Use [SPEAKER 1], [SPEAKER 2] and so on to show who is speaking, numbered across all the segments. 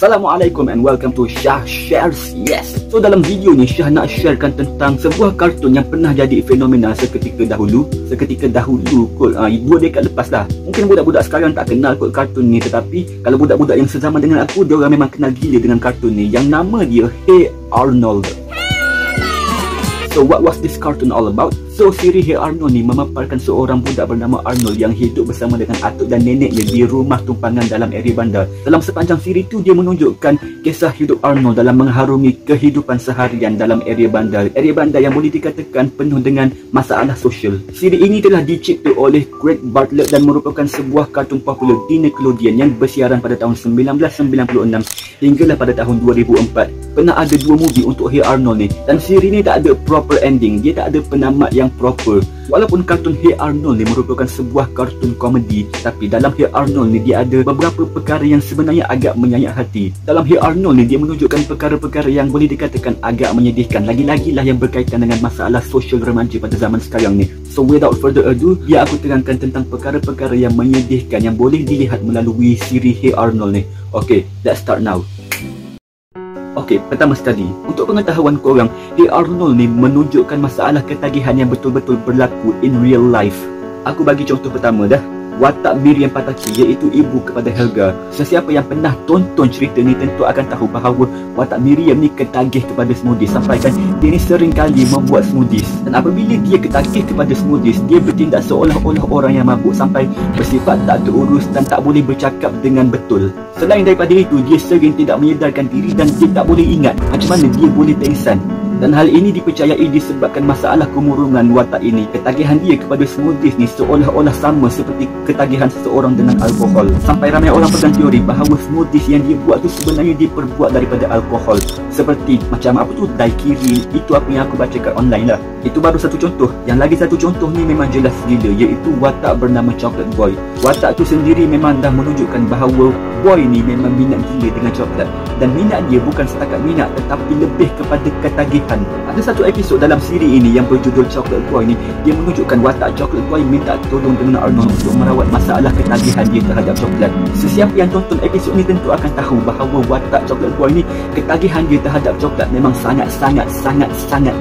[SPEAKER 1] Assalamualaikum and welcome to Syah Shares. Yes. So dalam video ni Syah nak sharekan tentang sebuah kartun yang pernah jadi fenomena seketika dahulu kot, 2 dekad lepas dah. Mungkin budak-budak sekarang tak kenal kot kartun ni, tetapi kalau budak-budak yang sezaman dengan aku, dia orang memang kenal gila dengan kartun ni yang nama dia Hey Arnold. So what was this cartoon all about? So siri Hey Arnold ni memaparkan seorang budak bernama Arnold yang hidup bersama dengan atuk dan neneknya di rumah tumpangan dalam area bandar. Dalam sepanjang siri tu dia menunjukkan kisah hidup Arnold dalam mengharumi kehidupan seharian dalam area bandar. Area bandar yang boleh dikatakan penuh dengan masalah sosial. Siri ini telah dicipta oleh Craig Bartlett dan merupakan sebuah kartun popular di Nickelodeon yang bersiaran pada tahun 1996 hinggalah pada tahun 2004. Pernah ada 2 movie untuk Hey Arnold ni, dan siri ni tak ada proper ending, dia tak ada penamat yang proper. Walaupun kartun Hey Arnold ni merupakan sebuah kartun komedi, tapi dalam Hey Arnold ni dia ada beberapa perkara yang sebenarnya agak menyayat hati. Dalam Hey Arnold ni dia menunjukkan perkara-perkara yang boleh dikatakan agak menyedihkan, lagi-lagilah yang berkaitan dengan masalah sosial remaja pada zaman sekarang ni. So without further ado, biar aku terangkan tentang perkara-perkara yang menyedihkan yang boleh dilihat melalui siri Hey Arnold ni. Okay, let's start now. Okey, pertama sekali, untuk pengetahuan korang, Hey Arnold ni menunjukkan masalah ketagihan yang betul-betul berlaku in real life. Aku bagi contoh pertama dah. Watak Miriam Pataki, iaitu ibu kepada Helga. Sesiapa yang pernah tonton cerita ni tentu akan tahu bahawa watak Miriam ni ketagih kepada smoothies, sampai kan dia ni sering kali membuat smoothies. Dan apabila dia ketagih kepada smoothies, dia bertindak seolah-olah orang yang mabuk sampai bersifat tak terurus dan tak boleh bercakap dengan betul. Selain daripada itu, dia sering tidak menyedarkan diri dan dia tak boleh ingat macam mana dia boleh pengsan. Dan hal ini dipercayai disebabkan masalah kemurungan watak ini. Ketagihan dia kepada smoothies ni seolah-olah sama seperti ketagihan seseorang dengan alkohol. Sampai ramai orang pegang teori bahawa smoothies yang dia buat tu sebenarnya diperbuat daripada alkohol. Seperti macam apa tu, daiquiri. Itu apa yang aku baca kat online lah. Itu baru satu contoh. Yang lagi satu contoh ni memang jelas gila, iaitu watak bernama Chocolate Boy. Watak tu sendiri memang dah menunjukkan bahawa boy ni memang minat gila dengan coklat. Dan minat dia bukan setakat minat, tetapi lebih kepada ketagihan. Ada satu episod dalam siri ini yang berjudul Chocolate Boy ni, dia menunjukkan watak Chocolate Boy minta tolong dengan Arnold untuk merawat masalah ketagihan dia terhadap coklat. Sesiapa yang tonton episod ni tentu akan tahu bahawa watak Chocolate Boy ni, ketagihan dia terhadap coklat memang sangat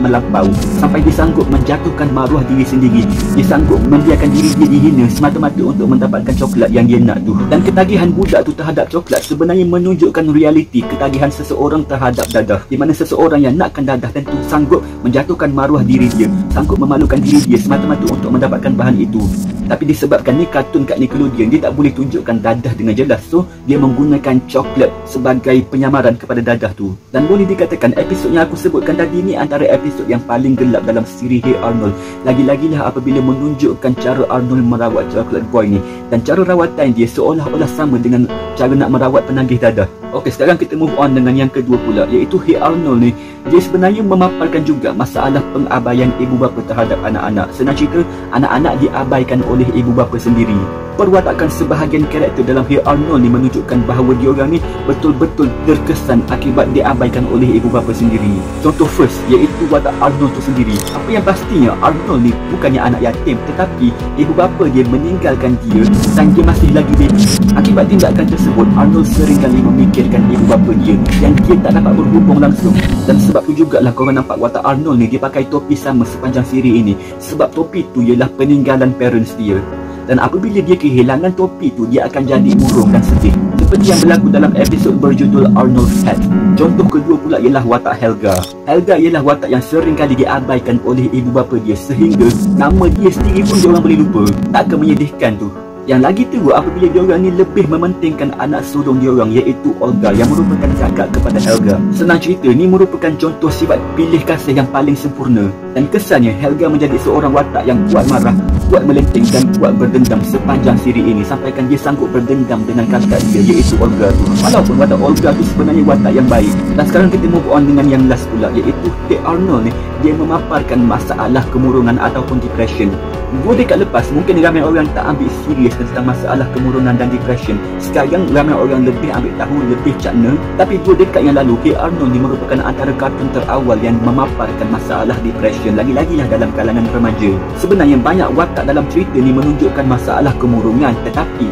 [SPEAKER 1] melampau. Sampai dia sanggup menjatuhkan maruah diri sendiri. Dia sanggup membiarkan diri dia dihina semata-mata untuk mendapatkan coklat yang dia nak tu. Dan ketagihan budak tu terhadap coklat sebenarnya menunjukkan realiti ketagihan seseorang terhadap dadah, di mana seseorang yang nakkan dadah tentu sanggup menjatuhkan maruah diri dia, sanggup memalukan diri dia semata-mata untuk mendapatkan bahan itu. Tapi disebabkan ni kartun kat Nickelodeon, dia tak boleh tunjukkan dadah dengan jelas, so dia menggunakan coklat sebagai penyamaran kepada dadah tu. Dan boleh dikatakan episod yang aku sebutkan tadi ni antara episod yang paling gelap dalam siri Hey Arnold. Lagi-lagilah apabila menunjukkan cara Arnold merawat Chocolate Boy ni, dan cara rawatan dia seolah-olah sama dengan cara nak merawat penagih dadah. Okey, sekarang kita move on dengan yang kedua pula, iaitu Hey Arnold ni, dia sebenarnya memaparkan juga masalah pengabaian ibu bapa terhadap anak-anak. Senang cerita, anak-anak diabaikan oleh ibu bapa sendiri. Perwatakan sebahagian karakter dalam Hey Arnold ni menunjukkan bahawa diorang ni betul-betul terkesan akibat diabaikan oleh ibu bapa sendiri. Contoh first, iaitu watak Arnold tu sendiri. Apa yang pastinya, Arnold ni bukannya anak yatim, tetapi ibu bapa dia meninggalkan dia dan dia masih lagi baby. Akibat tindakan tersebut, Arnold seringkali memikirkan ibu bapa dia yang dia tak dapat berhubung langsung. Dan sebab tu jugalah korang nampak watak Arnold ni dia pakai topi sama sepanjang siri ini, sebab topi tu ialah peninggalan parents dia. Dan apabila dia kehilangan topi tu, dia akan jadi murung dan sedih, seperti yang berlaku dalam episod berjudul Arnold's Hat. Contoh kedua pula ialah watak Helga. Helga ialah watak yang sering kali diabaikan oleh ibu bapa dia, sehingga nama dia sendiri pun diorang boleh lupa. Takkan menyedihkan tu? Yang lagi teruk apabila diorang ni lebih mementingkan anak sulung diorang, iaitu Olga, yang merupakan kakak kepada Helga. Senang cerita, ni merupakan contoh sifat pilih kasih yang paling sempurna. Dan kesannya Helga menjadi seorang watak yang kuat marah, kuat melenteng dan kuat berdendam sepanjang siri ini, sampaikan dia sanggup berdendam dengan kakak dia, iaitu Olga tu. Walaupun watak Olga tu sebenarnya watak yang baik. Dan sekarang kita move on dengan yang last pula, iaitu Hey Arnold ni, dia memaparkan masalah kemurungan ataupun depression. 2 dekad lepas mungkin ramai orang tak ambil serius tentang masalah kemurungan dan depression. Sekarang ramai orang lebih ambil tahu, lebih cakna. Tapi 2 dekad yang lalu, Hey Arnold ni merupakan antara kartun terawal yang memaparkan masalah depression, lagi-lagilah dalam kalangan remaja. Sebenarnya banyak watak dalam cerita ni menunjukkan masalah kemurungan, tetapi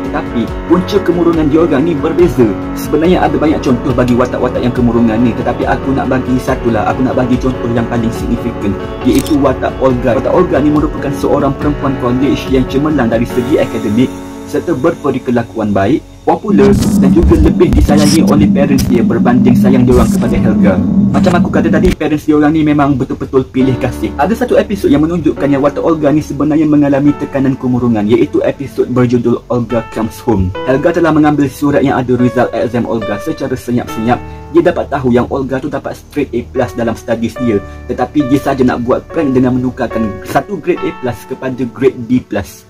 [SPEAKER 1] punca kemurungan diorang ni berbeza. Sebenarnya ada banyak contoh bagi watak-watak yang kemurungan ni, tetapi aku nak bagi satulah, aku nak bagi contoh yang paling signifikan, iaitu watak Olga. Watak Olga ni merupakan seorang perempuan college yang cemerlang dari segi akademik serta berperi kelakuan baik, popular dan juga lebih disayangi oleh parents dia berbanding sayang diorang kepada Helga. Macam aku kata tadi, parents diorang ni memang betul-betul pilih kasih. Ada satu episod yang menunjukkan yang watak Olga ni sebenarnya mengalami tekanan kemurungan, iaitu episod berjudul Olga Comes Home. Helga telah mengambil surat yang ada result exam Olga secara senyap-senyap. Dia dapat tahu yang Olga tu dapat straight A+ dalam studies dia, tetapi dia saja nak buat prank dengan menukarkan satu grade A+ kepada grade B+.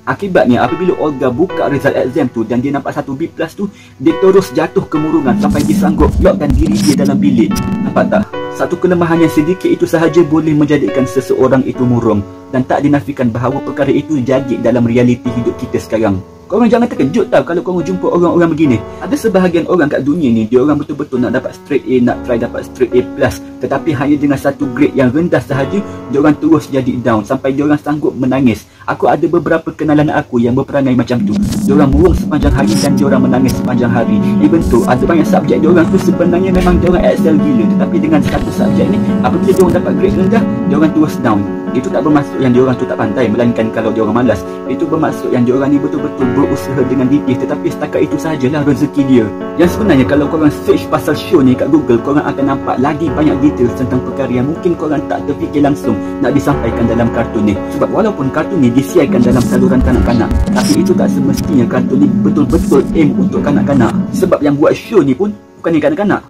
[SPEAKER 1] Akibatnya apabila Olga buka result exam tu dan dia nampak satu B+ tu, dia terus jatuh kemurungan sampai dia sanggup lockkan diri dia dalam bilik. Nampak tak? Satu kelemahan yang sedikit itu sahaja boleh menjadikan seseorang itu murung, dan tak dinafikan bahawa perkara itu jadi dalam realiti hidup kita sekarang. Korang jangan terkejut tau kalau korang jumpa orang-orang begini. Ada sebahagian orang kat dunia ni, dia orang betul-betul nak dapat straight A, nak try dapat straight A+, tetapi hanya dengan satu grade yang rendah sahaja, dia orang terus jadi down sampai dia orang sanggup menangis. Aku ada beberapa kenalan aku yang berperangai macam tu. Dia orang murung sepanjang hari dan dia orang menangis sepanjang hari. Even tu ada banyak subjek dia orang tu sebenarnya memang dia orang excel gila, tetapi dengan satu subjek ni, apabila dia orang dapat grade rendah, dia orang terus down. Itu tak bermaksud yang diorang tu tak pandai, melainkan kalau diorang malas. Itu bermaksud yang diorang ni betul-betul berusaha dengan gigih, tetapi setakat itu sahajalah rezeki dia. Yang sebenarnya kalau korang search pasal show ni kat Google, korang akan nampak lagi banyak details tentang perkara yang mungkin korang tak terfikir langsung nak disampaikan dalam kartun ni. Sebab walaupun kartun ni disiarkan dalam saluran kanak-kanak, tapi itu tak semestinya kartun ni betul-betul aim untuk kanak-kanak. Sebab yang buat show ni pun bukannya kanak-kanak.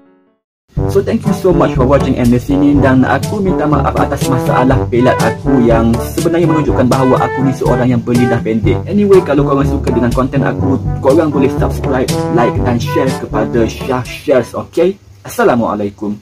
[SPEAKER 1] So thank you so much for watching and listening, dan aku minta maaf atas masalah pelat aku yang sebenarnya menunjukkan bahawa aku ni seorang yang berlidah pendek. Anyway, kalau korang suka dengan konten aku, korang boleh subscribe, like dan share kepada Syah Shares, okay? Assalamualaikum.